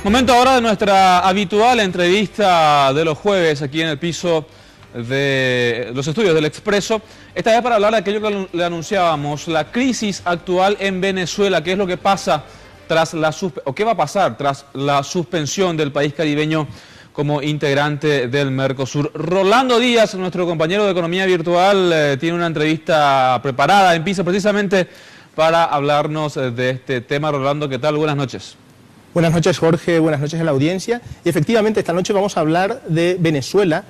Momento ahora de nuestra habitual entrevista de los jueves aquí en el piso de los estudios del Expreso. Esta vez para hablar de aquello que le anunciábamos, la crisis actual en Venezuela, qué es lo que pasa tras qué va a pasar tras la suspensión del país caribeño como integrante del Mercosur. Rolando Díaz, nuestro compañero de Economía Virtual, tiene una entrevista preparada en piso precisamente para hablarnos de este tema. Rolando, ¿qué tal? Buenas noches. Buenas noches, Jorge, buenas noches a la audiencia. Y efectivamente, esta noche vamos a hablar de Venezuela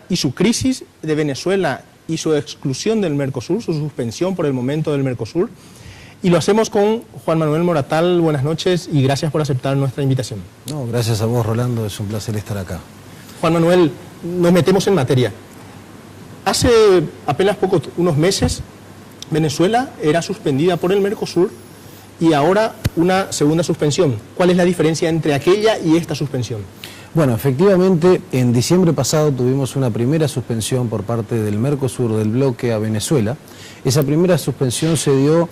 y su crisis, de Venezuela y su exclusión del Mercosur, su suspensión por el momento del Mercosur. Y lo hacemos con Juan Manuel Moratal. Buenas noches y gracias por aceptar nuestra invitación. No, gracias a vos, Rolando, es un placer estar acá. Juan Manuel, nos metemos en materia. Hace apenas unos meses, Venezuela era suspendida por el Mercosur y ahora una segunda suspensión. ¿Cuál es la diferencia entre aquella y esta suspensión? Bueno, efectivamente, en diciembre pasado tuvimos una primera suspensión por parte del Mercosur del bloque a Venezuela. Esa primera suspensión se dio,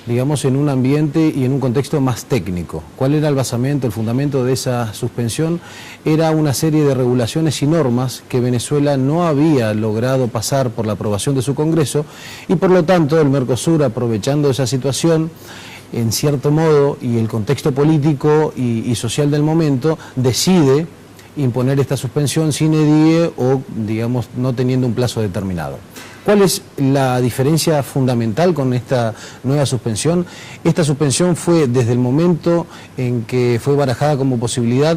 digamos, en un ambiente y en un contexto más técnico. ¿Cuál era el basamento, el fundamento de esa suspensión? Era una serie de regulaciones y normas que Venezuela no había logrado pasar por la aprobación de su Congreso y por lo tanto el Mercosur, aprovechando esa situación, en cierto modo, y el contexto político y social del momento, decide imponer esta suspensión sine die o, digamos, no teniendo un plazo determinado. ¿Cuál es la diferencia fundamental con esta nueva suspensión? Esta suspensión fue desde el momento en que fue barajada como posibilidad,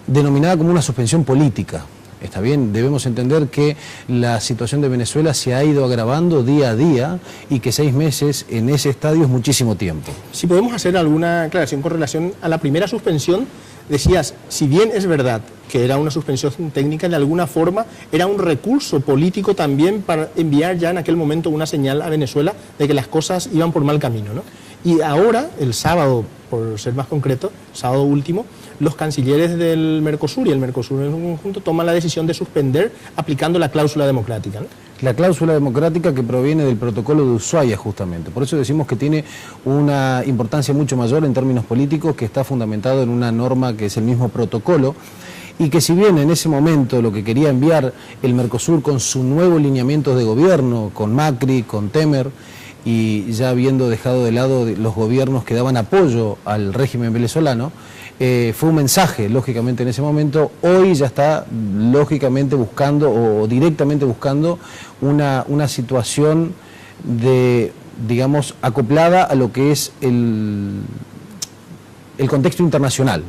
denominada como una suspensión política. Está bien, debemos entender que la situación de Venezuela se ha ido agravando día a día y que 6 meses en ese estadio es muchísimo tiempo. Si podemos hacer alguna aclaración con relación a la primera suspensión, decías, si bien es verdad que era una suspensión técnica, de alguna forma era un recurso político también para enviar ya en aquel momento una señal a Venezuela de que las cosas iban por mal camino, ¿no? Y ahora, el sábado, por ser más concreto, sábado último, los cancilleres del Mercosur y el Mercosur en su conjunto toman la decisión de suspender aplicando la cláusula democrática, ¿no? La cláusula democrática que proviene del protocolo de Ushuaia, justamente. Por eso decimos que tiene una importancia mucho mayor en términos políticos, que está fundamentado en una norma que es el mismo protocolo, y que si bien en ese momento lo que quería enviar el Mercosur con su nuevo lineamiento de gobierno, con Macri, con Temer, y ya habiendo dejado de lado los gobiernos que daban apoyo al régimen venezolano, fue un mensaje, lógicamente, en ese momento. Hoy ya está, lógicamente, buscando o directamente buscando una situación de, digamos, acoplada a lo que es el contexto internacional.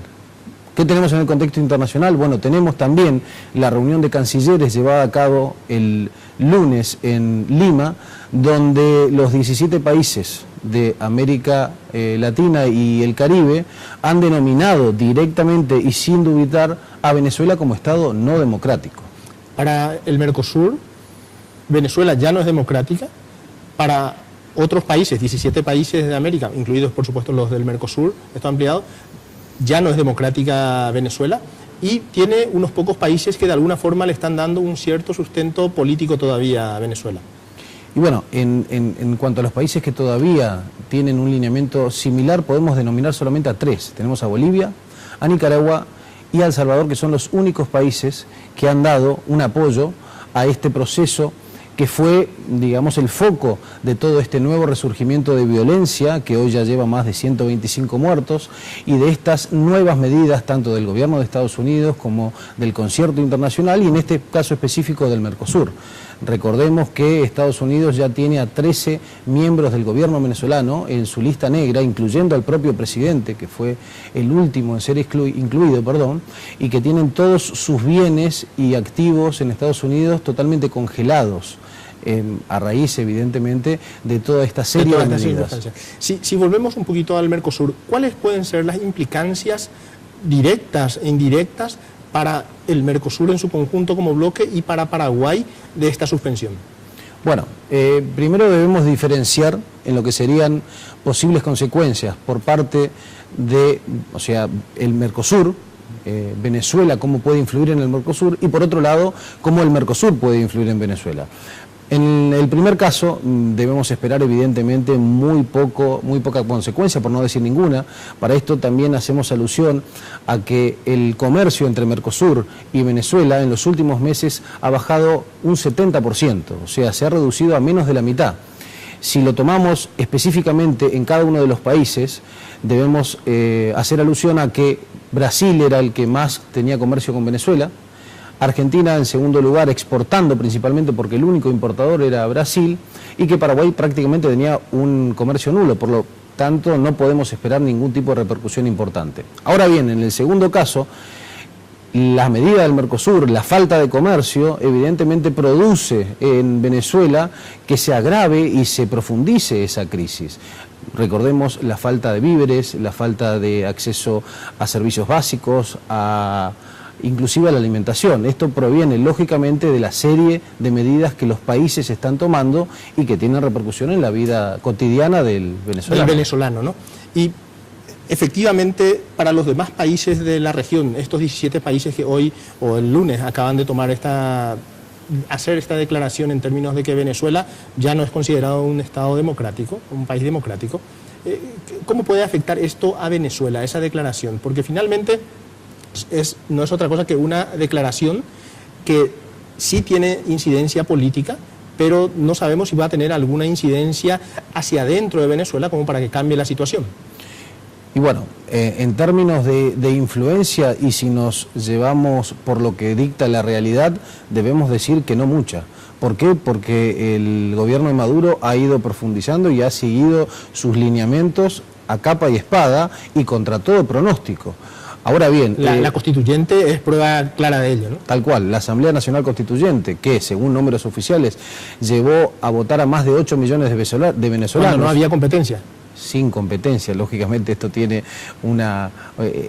¿Qué tenemos en el contexto internacional? Bueno, tenemos también la reunión de cancilleres llevada a cabo el lunes en Lima, donde los 17 países de América Latina y el Caribe han denominado directamente y sin dubitar a Venezuela como Estado no democrático. Para el Mercosur, Venezuela ya no es democrática. Para otros países, 17 países de América, incluidos por supuesto los del Mercosur, esto ampliado, ya no es democrática Venezuela y tiene unos pocos países que de alguna forma le están dando un cierto sustento político todavía a Venezuela. Y bueno, en cuanto a los países que todavía tienen un lineamiento similar, podemos denominar solamente a 3. Tenemos a Bolivia, a Nicaragua y a El Salvador, que son los únicos países que han dado un apoyo a este proceso que fue, digamos, el foco de todo este nuevo resurgimiento de violencia, que hoy ya lleva más de 125 muertos, y de estas nuevas medidas, tanto del gobierno de Estados Unidos como del concierto internacional, y en este caso específico del Mercosur. Recordemos que Estados Unidos ya tiene a 13 miembros del gobierno venezolano en su lista negra, incluyendo al propio presidente, que fue el último en ser incluido, y que tienen todos sus bienes y activos en Estados Unidos totalmente congelados, a raíz, evidentemente, de toda esta serie de medidas. Si volvemos un poquito al Mercosur, ¿cuáles pueden ser las implicancias directas e indirectas para el Mercosur en su conjunto como bloque y para Paraguay de esta suspensión? Bueno, primero debemos diferenciar en lo que serían posibles consecuencias por parte de, o sea, el Mercosur, Venezuela, cómo puede influir en el Mercosur, y por otro lado, cómo el Mercosur puede influir en Venezuela. En el primer caso debemos esperar evidentemente muy poca consecuencia, por no decir ninguna. Para esto también hacemos alusión a que el comercio entre Mercosur y Venezuela en los últimos meses ha bajado un 70%, o sea, se ha reducido a menos de la mitad. Si lo tomamos específicamente en cada uno de los países, debemos hacer alusión a que Brasil era el que más tenía comercio con Venezuela, Argentina en segundo lugar exportando principalmente porque el único importador era Brasil, y que Paraguay prácticamente tenía un comercio nulo, por lo tanto no podemos esperar ningún tipo de repercusión importante. Ahora bien, en el segundo caso, la medida del Mercosur, la falta de comercio, evidentemente produce en Venezuela que se agrave y se profundice esa crisis. Recordemos la falta de víveres, la falta de acceso a servicios básicos, inclusive a la alimentación. Esto proviene lógicamente de la serie de medidas que los países están tomando y que tienen repercusión en la vida cotidiana del venezolano. Del venezolano, ¿no? Y efectivamente, para los demás países de la región, estos 17 países que hoy o el lunes acaban de tomar hacer esta declaración en términos de que Venezuela ya no es considerado un Estado democrático, un país democrático, ¿cómo puede afectar esto a Venezuela, esa declaración? Porque finalmente no es otra cosa que una declaración que sí tiene incidencia política, pero no sabemos si va a tener alguna incidencia hacia adentro de Venezuela como para que cambie la situación. Y bueno, en términos de influencia, y si nos llevamos por lo que dicta la realidad, debemos decir que no mucha. ¿Por qué? Porque el gobierno de Maduro ha ido profundizando y ha seguido sus lineamientos a capa y espada y contra todo pronóstico. Ahora bien... La constituyente es prueba clara de ello, ¿no? Tal cual, la Asamblea Nacional Constituyente, que según números oficiales llevó a votar a más de 8 millones de venezolanos. Cuando no había competencia. Sin competencia, lógicamente esto tiene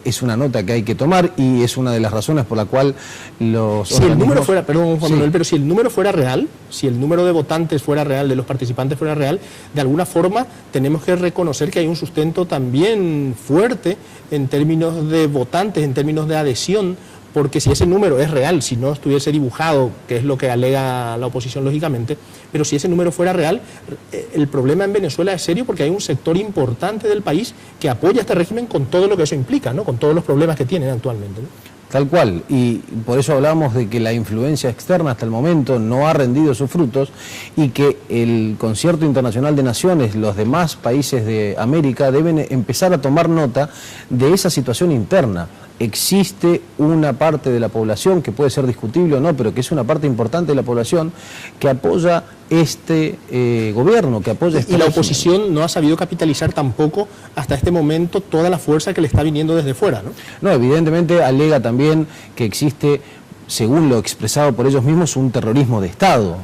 es una nota que hay que tomar y es una de las razones por la cual los si el número fuera, perdón Juan Manuel, sí. pero si el número fuera real, si el número de votantes fuera real, de los participantes fuera real, de alguna forma tenemos que reconocer que hay un sustento también fuerte en términos de votantes, en términos de adhesión, porque si ese número es real, si no estuviese dibujado, que es lo que alega la oposición lógicamente, pero si ese número fuera real, el problema en Venezuela es serio porque hay un sector importante del país que apoya este régimen con todo lo que eso implica, ¿no? Con todos los problemas que tienen actualmente, ¿no? Tal cual, y por eso hablamos de que la influencia externa hasta el momento no ha rendido sus frutos y que el Concierto Internacional de Naciones, los demás países de América deben empezar a tomar nota de esa situación interna. Existe una parte de la población, que puede ser discutible o no, pero que es una parte importante de la población, que apoya este gobierno, que apoya este régimen. La oposición no ha sabido capitalizar tampoco hasta este momento toda la fuerza que le está viniendo desde fuera, ¿no? No, evidentemente alega también que existe, según lo expresado por ellos mismos, un terrorismo de Estado,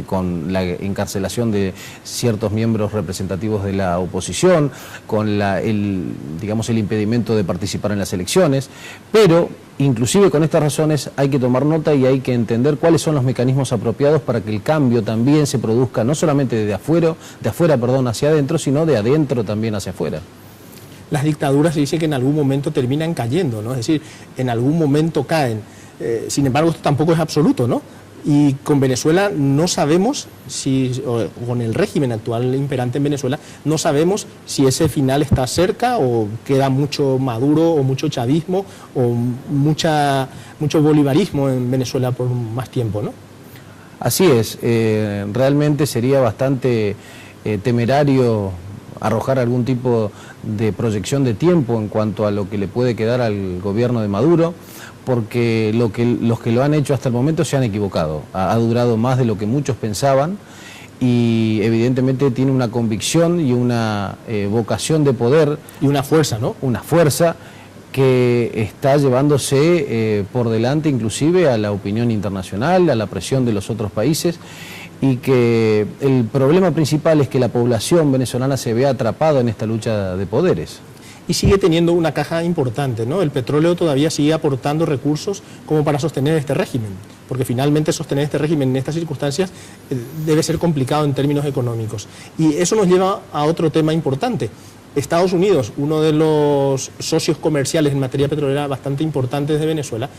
con la encarcelación de ciertos miembros representativos de la oposición, con el impedimento de participar en las elecciones, pero inclusive con estas razones hay que tomar nota y hay que entender cuáles son los mecanismos apropiados para que el cambio también se produzca no solamente de afuera hacia adentro, sino de adentro también hacia afuera. Las dictaduras se dice que en algún momento terminan cayendo, ¿no? Es decir, en algún momento caen. Sin embargo, esto tampoco es absoluto, ¿no? Y con Venezuela no sabemos o con el régimen actual imperante en Venezuela, no sabemos si ese final está cerca o queda mucho Maduro o mucho chavismo o mucho bolivarismo en Venezuela por más tiempo, ¿no? Así es, realmente sería bastante temerario arrojar algún tipo de proyección de tiempo en cuanto a lo que le puede quedar al gobierno de Maduro, porque los que lo han hecho hasta el momento se han equivocado. Ha durado más de lo que muchos pensaban y evidentemente tiene una convicción y una vocación de poder. Y una fuerza, ¿no? Una fuerza que está llevándose por delante inclusive a la opinión internacional, a la presión de los otros países, y que el problema principal es que la población venezolana se vea atrapada en esta lucha de poderes. Y sigue teniendo una caja importante, ¿no? El petróleo todavía sigue aportando recursos como para sostener este régimen, porque finalmente sostener este régimen en estas circunstancias debe ser complicado en términos económicos. Y eso nos lleva a otro tema importante. Estados Unidos, uno de los socios comerciales en materia petrolera bastante importantes de Venezuela,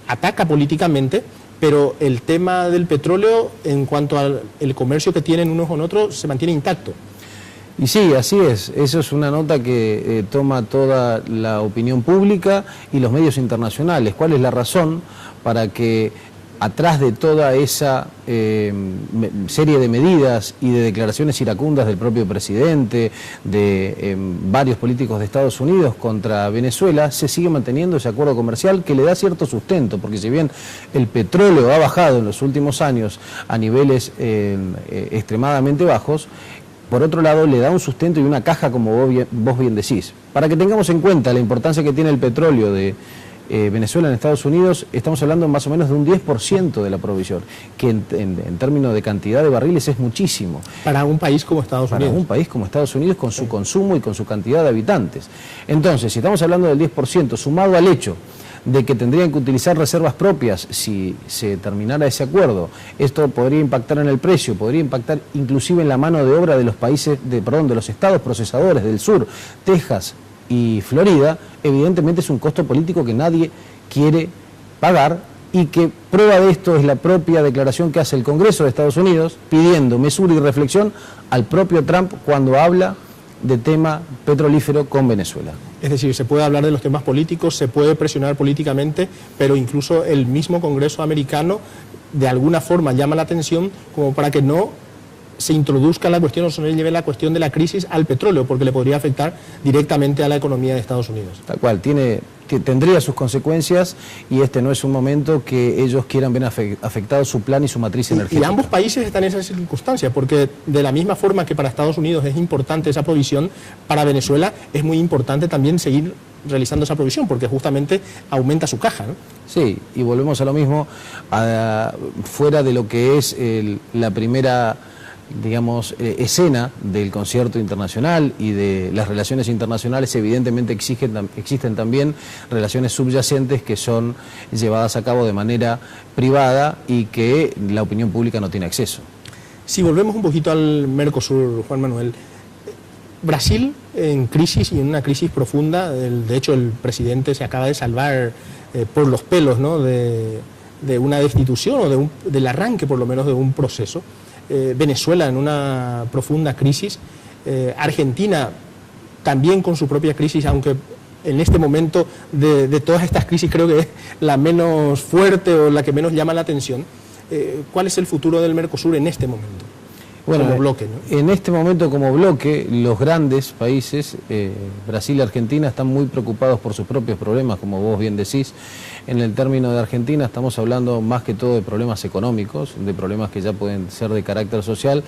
ataca políticamente, pero el tema del petróleo, en cuanto al comercio que tienen unos con otros, se mantiene intacto. Y sí, así es. Eso es una nota que toma toda la opinión pública y los medios internacionales. ¿Cuál es la razón para que atrás de toda esa serie de medidas y de declaraciones iracundas del propio presidente, de varios políticos de Estados Unidos contra Venezuela, se sigue manteniendo ese acuerdo comercial que le da cierto sustento? Porque si bien el petróleo ha bajado en los últimos años a niveles extremadamente bajos, por otro lado, le da un sustento y una caja, como vos bien decís. Para que tengamos en cuenta la importancia que tiene el petróleo de Venezuela en Estados Unidos, estamos hablando más o menos de un 10% de la provisión, que en términos de cantidad de barriles es muchísimo. Para un país como Estados Unidos. Para un país como Estados Unidos, con su consumo y con su cantidad de habitantes. Entonces, si estamos hablando del 10%, sumado al hecho de que tendrían que utilizar reservas propias si se terminara ese acuerdo, esto podría impactar en el precio, podría impactar inclusive en la mano de obra de los de los estados procesadores del sur, Texas y Florida. Evidentemente es un costo político que nadie quiere pagar, y que prueba de esto es la propia declaración que hace el Congreso de Estados Unidos pidiendo mesura y reflexión al propio Trump cuando habla de tema petrolífero con Venezuela. Es decir, se puede hablar de los temas políticos, se puede presionar políticamente, pero incluso el mismo Congreso americano de alguna forma llama la atención como para que no se introduzca la cuestión o se lleve la cuestión de la crisis al petróleo, porque le podría afectar directamente a la economía de Estados Unidos. Tal cual, tendría sus consecuencias, y este no es un momento que ellos quieran ver afectado su plan y su matriz energética. Y ambos países están en esa circunstancia, porque de la misma forma que para Estados Unidos es importante esa provisión, para Venezuela es muy importante también seguir realizando esa provisión, porque justamente aumenta su caja, ¿no? Sí, y volvemos a lo mismo, fuera de lo que es la primera, digamos, escena del concierto internacional y de las relaciones internacionales, evidentemente existen también relaciones subyacentes que son llevadas a cabo de manera privada y que la opinión pública no tiene acceso. Si volvemos un poquito al Mercosur, Juan Manuel, Brasil en crisis y en una crisis profunda, de hecho el presidente se acaba de salvar por los pelos, ¿no?, de una destitución o del arranque por lo menos de un proceso. Venezuela en una profunda crisis, Argentina también con su propia crisis, aunque en este momento de todas estas crisis creo que es la menos fuerte o la que menos llama la atención. ¿Cuál es el futuro del Mercosur en este momento? Bueno, como bloque, ¿no? En este momento como bloque, los grandes países, Brasil y Argentina, están muy preocupados por sus propios problemas, como vos bien decís. En el término de Argentina estamos hablando más que todo de problemas económicos, de problemas que ya pueden ser de carácter social.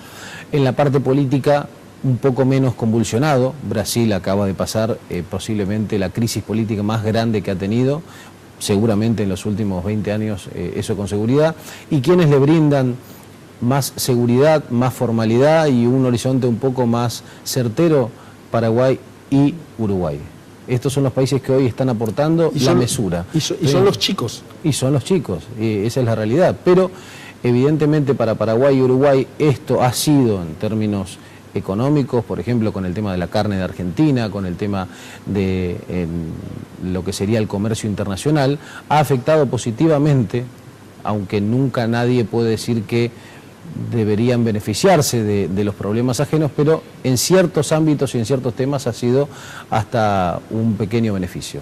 En la parte política, un poco menos convulsionado. Brasil acaba de pasar posiblemente la crisis política más grande que ha tenido, seguramente en los últimos 20 años, eso con seguridad. Y quienes le brindan más seguridad, más formalidad y un horizonte un poco más certero, Paraguay y Uruguay. Estos son los países que hoy están aportando la mesura. Y son los chicos. Y son los chicos, esa es la realidad. Pero evidentemente para Paraguay y Uruguay esto ha sido, en términos económicos, por ejemplo con el tema de la carne de Argentina, con el tema de lo que sería el comercio internacional, ha afectado positivamente, aunque nunca nadie puede decir que deberían beneficiarse de los problemas ajenos, pero en ciertos ámbitos y en ciertos temas ha sido hasta un pequeño beneficio.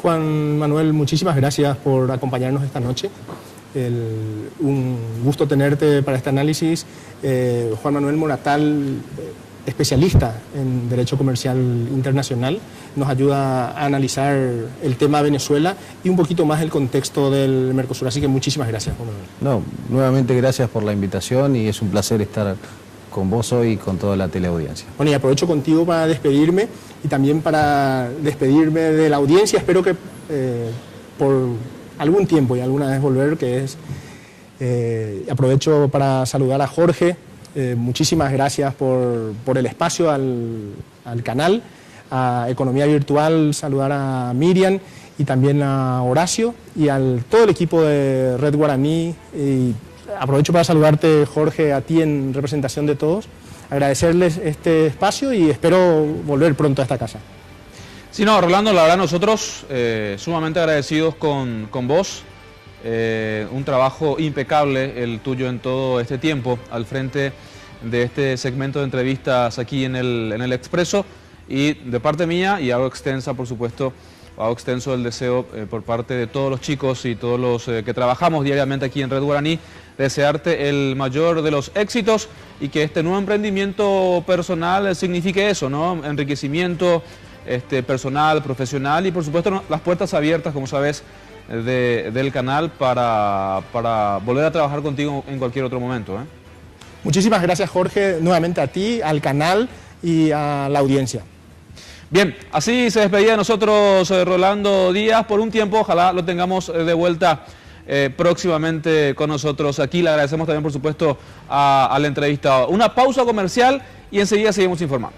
Juan Manuel, muchísimas gracias por acompañarnos esta noche. Un gusto tenerte para este análisis. Juan Manuel Moratal, especialista en Derecho Comercial Internacional, nos ayuda a analizar el tema Venezuela y un poquito más el contexto del Mercosur. Así que muchísimas gracias, Juan Manuel. No, nuevamente gracias por la invitación y es un placer estar con vos hoy y con toda la teleaudiencia. Bueno, y aprovecho contigo para despedirme y también para despedirme de la audiencia. Espero que por algún tiempo y alguna vez volver, que es... aprovecho para saludar a Jorge. Muchísimas gracias por el espacio al canal, a Economía Virtual, saludar a Miriam y también a Horacio y al todo el equipo de Red Guaraní. Y aprovecho para saludarte, Jorge, a ti en representación de todos, agradecerles este espacio y espero volver pronto a esta casa. Sí, no, Rolando, la verdad nosotros sumamente agradecidos con vos. Un trabajo impecable el tuyo en todo este tiempo al frente de este segmento de entrevistas aquí en el Expreso, y de parte mía, y hago extenso el deseo por parte de todos los chicos y todos los que trabajamos diariamente aquí en Red Guaraní, desearte el mayor de los éxitos y que este nuevo emprendimiento personal signifique eso, ¿no? Enriquecimiento personal, profesional, y por supuesto las puertas abiertas, como sabes, del canal para volver a trabajar contigo en cualquier otro momento, ¿eh? Muchísimas gracias, Jorge, nuevamente a ti, al canal y a la audiencia. Bien, así se despedía de nosotros Rolando Díaz por un tiempo. Ojalá lo tengamos de vuelta próximamente con nosotros aquí. Le agradecemos también, por supuesto, al entrevistado. Una pausa comercial y enseguida seguimos informando.